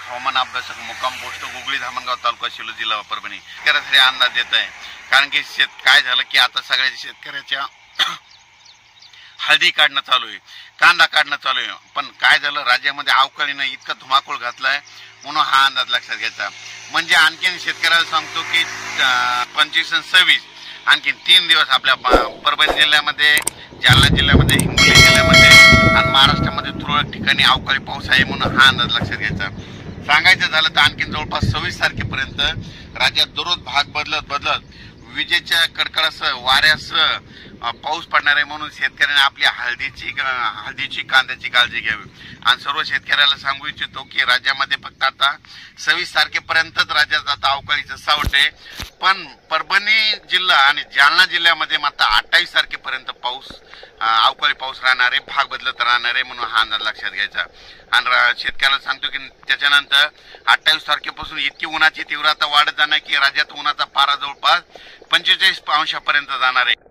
हवामान अभ्यासक मुक्काम पोस्ट गुगळी धामणगाव तालुका शिलो जिल्हा परभणी शेतकऱ्यासाठी अंदाज देत आहे। कारण की काय झालं की आता सगळ्या शेतकऱ्याच्या हळदी काढणं चालू आहे, कांदा काढणं चालू आहे, पण काय झालं राज्यामध्ये अवकाळीनं इतका धुमाकूळ घातलाय म्हणून हा अंदाज लक्षात घ्यायचा। म्हणजे आणखीन शेतकऱ्याला सांगतो की 25 आणि 26 आणखीन 3 दिवस आपल्या परभणी जिल्ह्यामध्ये, जालना जिल्ह्यामध्ये, हिंगोली जिल्ह्यामध्ये आणि महाराष्ट्रामध्ये तुरळक ठिकाणी अवकाळी पाऊस आहे म्हणून हा अंदाज लक्षात घ्यायचा। सांगायचं झालं तर आणखीन जवळपास 26 तारखेपर्यंत राज्यात दररोज भाग बदलत विजेच्या कडकडासह वाऱ्यासह पाऊस पडणार आहे म्हणून शेतकऱ्यांनी आपली हळदीची कांद्याची काळजी घ्यावी। आणि सर्व शेतकऱ्याला सांगू इच्छितो की राज्यामध्ये फक्त आता 26 तारखेपर्यंतच राज्यात आता अवकाळीचं सावट आहे, पण परभणी जिल्हा आणि जालना जिल्ह्यामध्ये मात्र 28 तारखेपर्यंत अवकाळी पाऊस राहणार आहे, भाग बदलत राहणार आहे म्हणून हा अंदाज लक्षात घ्यायचा। आणि शेतकऱ्याला सांगतो की त्याच्यानंतर 28 तारखेपासून इतकी उन्हाची तीव्रता वाढत जाणार की राज्यात उन्हाचा पारा जवळपास 45 अंशापर्यंत जाणार आहे।